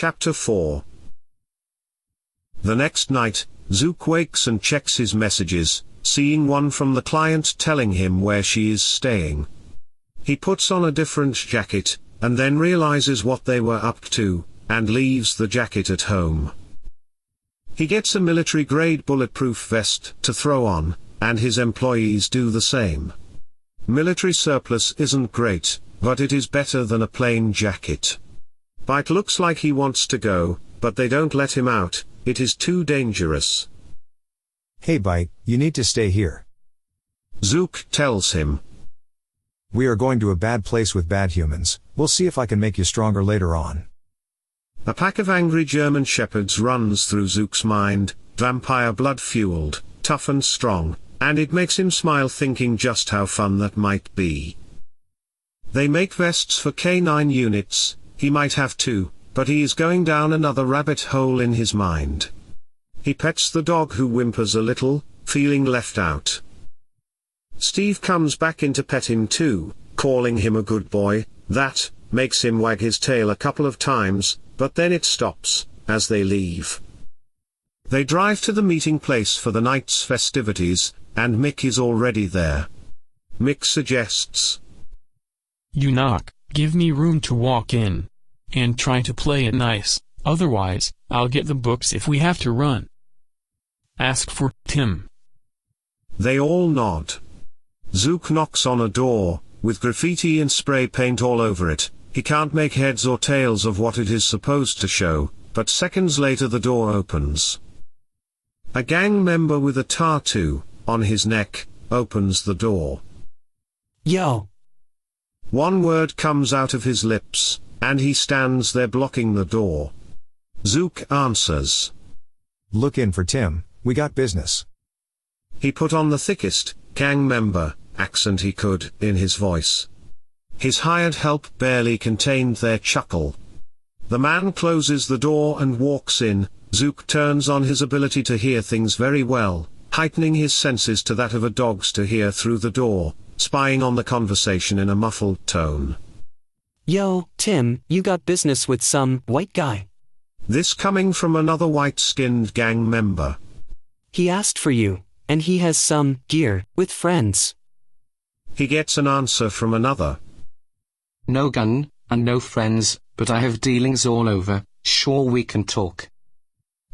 Chapter 4. The next night, Zook wakes and checks his messages, seeing one from the client telling him where she is staying. He puts on a different jacket, and then realizes what they were up to, and leaves the jacket at home. He gets a military-grade bulletproof vest to throw on, and his employees do the same. Military surplus isn't great, but it is better than a plain jacket. Bite looks like he wants to go, but they don't let him out. It is too dangerous. Hey Bite, you need to stay here. Zook tells him. We are going to a bad place with bad humans. We'll see if I can make you stronger later on. A pack of angry German shepherds runs through Zook's mind, vampire blood-fueled, tough and strong, and it makes him smile thinking just how fun that might be. They make vests for K9 units. He might have two, but he is going down another rabbit hole in his mind. He pets the dog who whimpers a little, feeling left out. Steve comes back in to pet him too, calling him a good boy. That makes him wag his tail a couple of times, but then it stops, as they leave. They drive to the meeting place for the night's festivities, and Mick is already there. Mick suggests, "You knock, give me room to walk in. And try to play it nice, otherwise, I'll get the books if we have to run. Ask for Tim." They all nod. Zook knocks on a door, with graffiti and spray paint all over it. He can't make heads or tails of what it is supposed to show, but seconds later the door opens. A gang member with a tattoo on his neck opens the door. "Yo." One word comes out of his lips, and he stands there blocking the door. Zook answers. Look in for Tim, we got business. He put on the thickest gang member accent he could in his voice. His hired help barely contained their chuckle. The man closes the door and walks in. Zook turns on his ability to hear things very well, heightening his senses to that of a dog's to hear through the door, spying on the conversation in a muffled tone. "Yo, Tim, you got business with some white guy." This coming from another white-skinned gang member. "He asked for you, and he has some gear with friends." He gets an answer from another. "No gun, and no friends, but I have dealings all over. Sure, we can talk."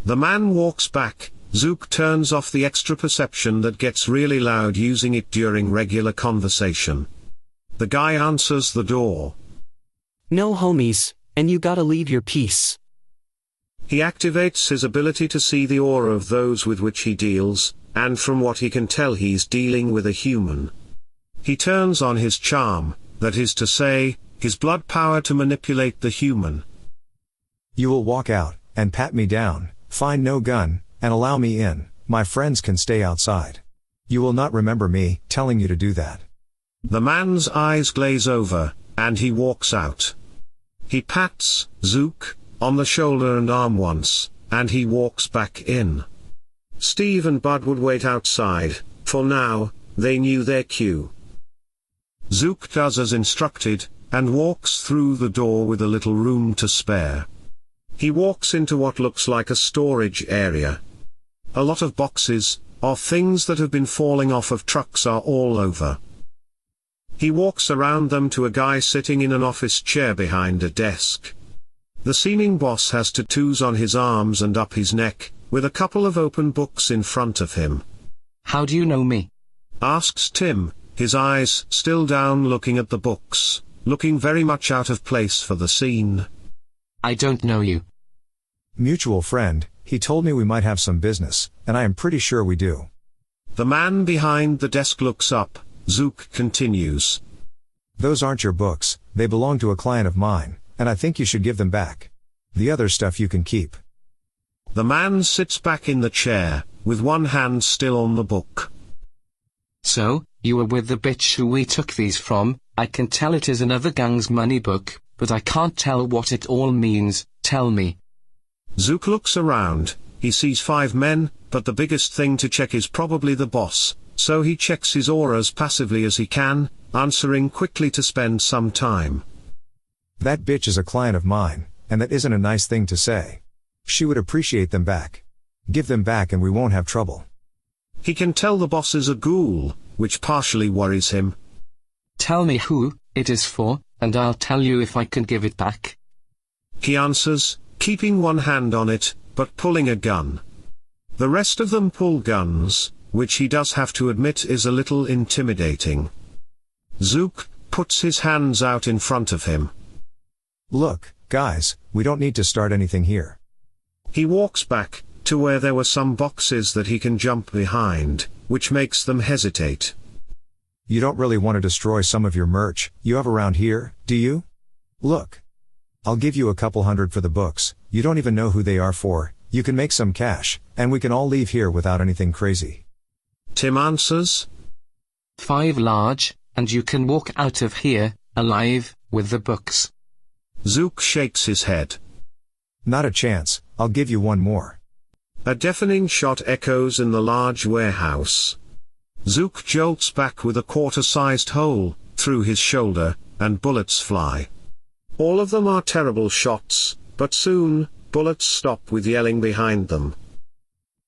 The man walks back. Zook turns off the extra perception that gets really loud using it during regular conversation. The guy answers the door. "No homies, and you gotta leave your piece." He activates his ability to see the aura of those with which he deals, and from what he can tell he's dealing with a human. He turns on his charm, that is to say, his blood power to manipulate the human. You will walk out, and pat me down, find no gun, and allow me in. My friends can stay outside. You will not remember me telling you to do that. The man's eyes glaze over, and he walks out. He pats Zook on the shoulder and arm once, and he walks back in. Steve and Bud would wait outside. For now, they knew their cue. Zook does as instructed, and walks through the door with a little room to spare. He walks into what looks like a storage area. A lot of boxes, or things that have been falling off of trucks, are all over. He walks around them to a guy sitting in an office chair behind a desk. The seeming boss has tattoos on his arms and up his neck, with a couple of open books in front of him. "How do you know me?" asks Tim, his eyes still down looking at the books, looking very much out of place for the scene. "I don't know you." Mutual friend, he told me we might have some business, and I am pretty sure we do. The man behind the desk looks up. Zook continues. Those aren't your books, they belong to a client of mine, and I think you should give them back. The other stuff you can keep. The man sits back in the chair, with one hand still on the book. "So, you were with the bitch who we took these from. I can tell it is another gang's money book, but I can't tell what it all means. Tell me." Zook looks around. He sees 5 men, but the biggest thing to check is probably the boss, so he checks his aura as passively as he can, answering quickly to spend some time. That bitch is a client of mine, and that isn't a nice thing to say. She would appreciate them back. Give them back and we won't have trouble. He can tell the boss is a ghoul, which partially worries him. Tell me who it is for, and I'll tell you if I can give it back. He answers, keeping one hand on it, but pulling a gun. The rest of them pull guns, which he does have to admit is a little intimidating. Zook puts his hands out in front of him. Look, guys, we don't need to start anything here. He walks back to where there were some boxes that he can jump behind, which makes them hesitate. You don't really want to destroy some of your merch you have around here, do you? Look. I'll give you a couple hundred for the books, you don't even know who they are for, you can make some cash, and we can all leave here without anything crazy. Tim answers, 5 large, and you can walk out of here, alive, with the books. Zook shakes his head. Not a chance, I'll give you one more. A deafening shot echoes in the large warehouse. Zook jolts back with a quarter-sized hole through his shoulder, and bullets fly. All of them are terrible shots, but soon, bullets stop with yelling behind them.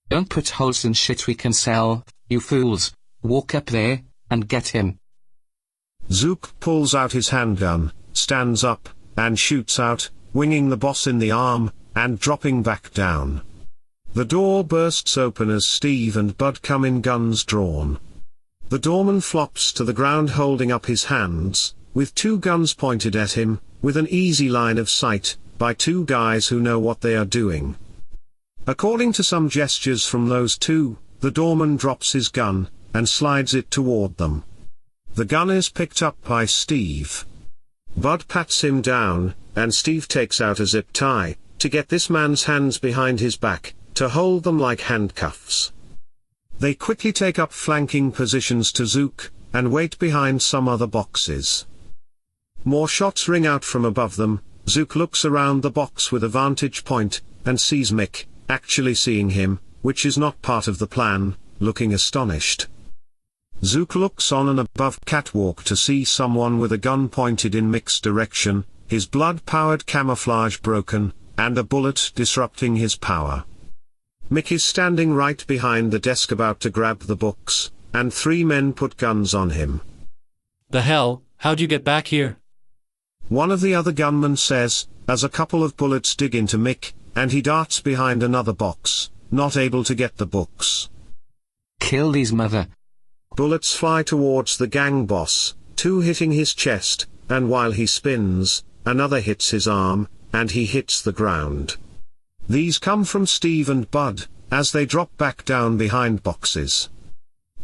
Don't put holes in shit we can sell, you fools. Walk up there, and get him. Zook pulls out his handgun, stands up, and shoots out, winging the boss in the arm, and dropping back down. The door bursts open as Steve and Bud come in, guns drawn. The doorman flops to the ground holding up his hands, with 2 guns pointed at him, with an easy line of sight, by 2 guys who know what they are doing. According to some gestures from those 2, the doorman drops his gun, and slides it toward them. The gun is picked up by Steve. Bud pats him down, and Steve takes out a zip tie, to get this man's hands behind his back, to hold them like handcuffs. They quickly take up flanking positions to Zook, and wait behind some other boxes. More shots ring out from above them. Zook looks around the box with a vantage point, and sees Mick, actually seeing him, which is not part of the plan, looking astonished. Zook looks on an above catwalk to see someone with a gun pointed in Mick's direction, his blood-powered camouflage broken, and a bullet disrupting his power. Mick is standing right behind the desk about to grab the books, and 3 men put guns on him. The hell, how'd you get back here? One of the other gunmen says, as a couple of bullets dig into Mick, and he darts behind another box, not able to get the books. Kill these mother. Bullets fly towards the gang boss, 2 hitting his chest, and while he spins, another hits his arm, and he hits the ground. These come from Steve and Bud, as they drop back down behind boxes.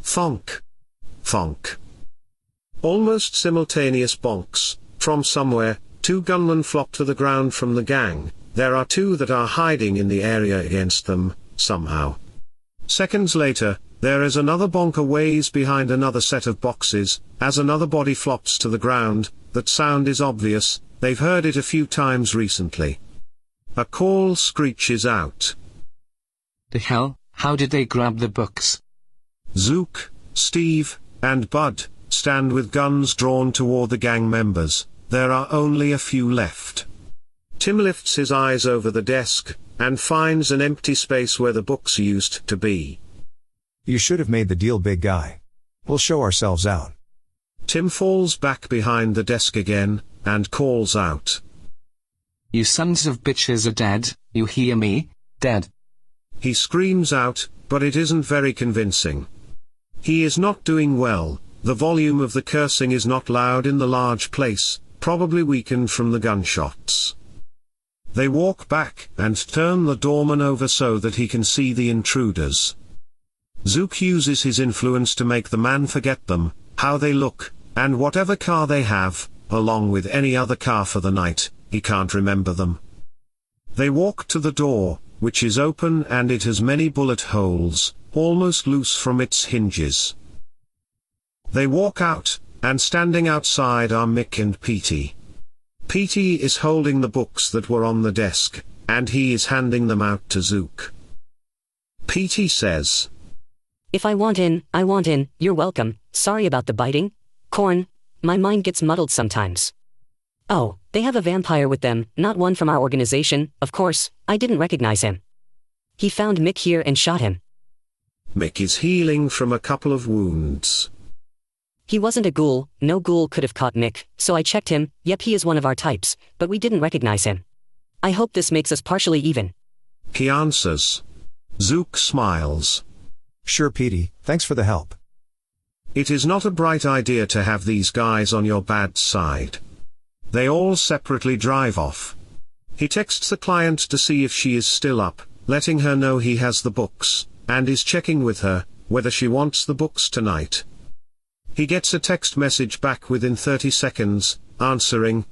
Thonk. Thonk. Almost simultaneous bonks. From somewhere, 2 gunmen flop to the ground from the gang. There are 2 that are hiding in the area against them, somehow. Seconds later, there is another bonk a ways behind another set of boxes, as another body flops to the ground. That sound is obvious, they've heard it a few times recently. A call screeches out. The hell, how did they grab the books? Zook, Steve, and Bud stand with guns drawn toward the gang members. There are only a few left. Tim lifts his eyes over the desk, and finds an empty space where the books used to be. You should have made the deal, big guy. We'll show ourselves out. Tim falls back behind the desk again, and calls out. You sons of bitches are dead, you hear me? Dead. He screams out, but it isn't very convincing. He is not doing well. The volume of the cursing is not loud in the large place, probably weakened from the gunshots. They walk back, and turn the doorman over so that he can see the intruders. Zook uses his influence to make the man forget them, how they look, and whatever car they have, along with any other car for the night. He can't remember them. They walk to the door, which is open and it has many bullet holes, almost loose from its hinges. They walk out, and standing outside are Mick and Petey. Petey is holding the books that were on the desk, and he is handing them out to Zook. Petey says, If I want in, you're welcome. Sorry about the biting. Corn, my mind gets muddled sometimes. Oh, they have a vampire with them, not one from our organization, of course. I didn't recognize him. He found Mick here and shot him. Mick is healing from a couple of wounds. He wasn't a ghoul, no ghoul could have caught Mick, so I checked him. Yep, he is one of our types, but we didn't recognize him. I hope this makes us partially even. He answers. Zook smiles. Sure, Petey, thanks for the help. It is not a bright idea to have these guys on your bad side. They all separately drive off. He texts the client to see if she is still up, letting her know he has the books, and is checking with her, whether she wants the books tonight. He gets a text message back within 30 seconds, answering,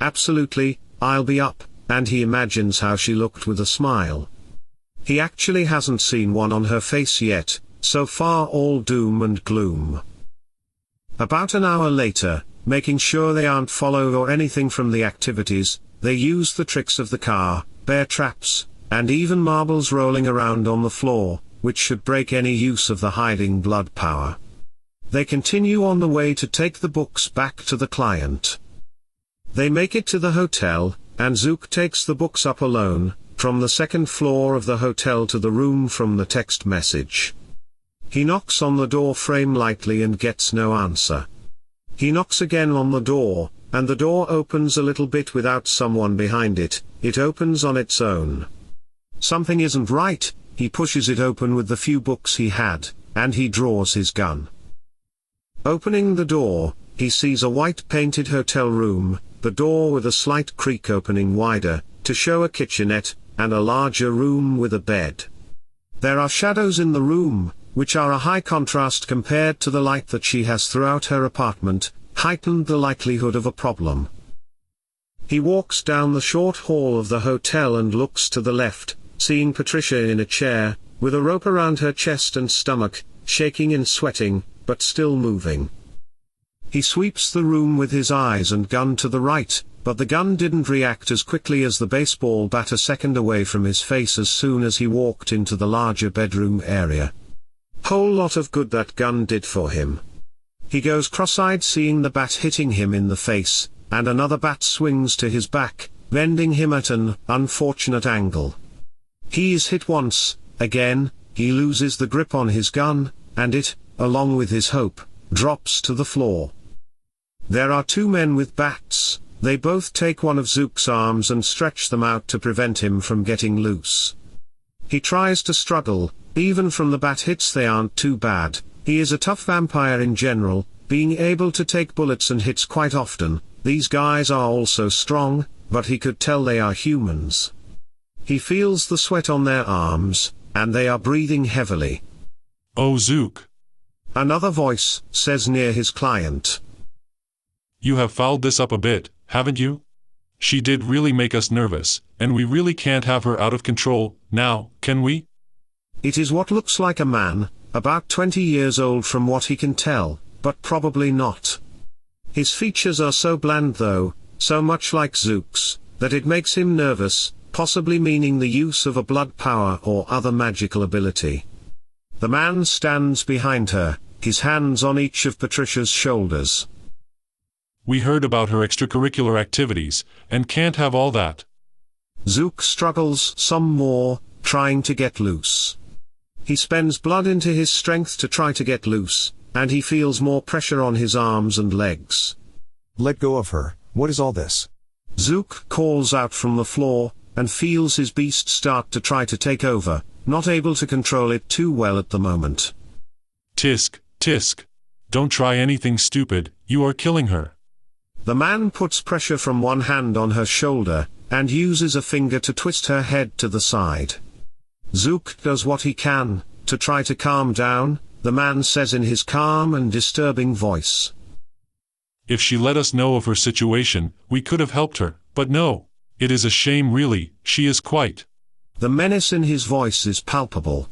"Absolutely, I'll be up," and he imagines how she looked with a smile. He actually hasn't seen one on her face yet, so far all doom and gloom. About an hour later, making sure they aren't followed or anything from the activities, they use the tricks of the car, bear traps, and even marbles rolling around on the floor, which should break any use of the hiding blood power. They continue on the way to take the books back to the client. They make it to the hotel, and Zook takes the books up alone, from the second floor of the hotel to the room from the text message. He knocks on the door frame lightly and gets no answer. He knocks again on the door, and the door opens a little bit without someone behind it. It opens on its own. Something isn't right. He pushes it open with the few books he had, and he draws his gun. Opening the door, he sees a white-painted hotel room, the door with a slight creak opening wider, to show a kitchenette, and a larger room with a bed. There are shadows in the room, which are a high contrast compared to the light that she has throughout her apartment, heightened the likelihood of a problem. He walks down the short hall of the hotel and looks to the left, seeing Patricia in a chair, with a rope around her chest and stomach, shaking and sweating, but still moving. He sweeps the room with his eyes and gun to the right, but the gun didn't react as quickly as the baseball bat a second away from his face as soon as he walked into the larger bedroom area. Whole lot of good that gun did for him. He goes cross-eyed seeing the bat hitting him in the face, and another bat swings to his back, bending him at an unfortunate angle. He is hit once, again, he loses the grip on his gun, and it, along with his hope, drops to the floor. There are two men with bats. They both take one of Zook's arms and stretch them out to prevent him from getting loose. He tries to struggle. Even from the bat hits they aren't too bad. He is a tough vampire in general, being able to take bullets and hits quite often. These guys are also strong, but he could tell they are humans. He feels the sweat on their arms, and they are breathing heavily. "Oh, Zook," another voice says near his client. "You have fouled this up a bit, haven't you? She did really make us nervous, and we really can't have her out of control, now, can we?" It is what looks like a man, about 20 years old from what he can tell, but probably not. His features are so bland though, so much like Zook's, that it makes him nervous, possibly meaning the use of a blood power or other magical ability. The man stands behind her, his hands on each of Patricia's shoulders. "We heard about her extracurricular activities, and can't have all that." Zook struggles some more, trying to get loose. He spends blood into his strength to try to get loose, and he feels more pressure on his arms and legs. Let go of her, what is all this? Zook calls out from the floor, and feels his beast start to try to take over, not able to control it too well at the moment. Tisk, tisk. Don't try anything stupid, you are killing her." The man puts pressure from one hand on her shoulder, and uses a finger to twist her head to the side. Zook does what he can, to try to calm down, the man says in his calm and disturbing voice. "If she let us know of her situation, we could have helped her, but no. It is a shame really, she is quite..." The menace in his voice is palpable.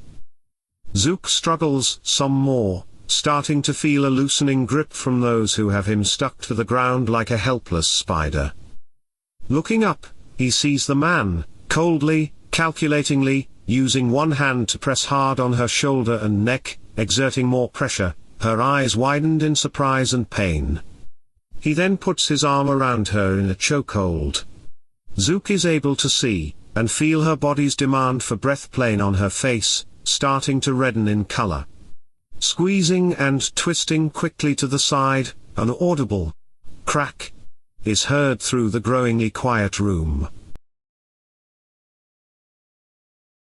Zook struggles some more, starting to feel a loosening grip from those who have him stuck to the ground like a helpless spider. Looking up, he sees the man, coldly, calculatingly, using one hand to press hard on her shoulder and neck, exerting more pressure, her eyes widened in surprise and pain. He then puts his arm around her in a chokehold. Zook is able to see, and feel her body's demand for breath plain on her face, starting to redden in color. Squeezing and twisting quickly to the side, an audible crack is heard through the growingly quiet room.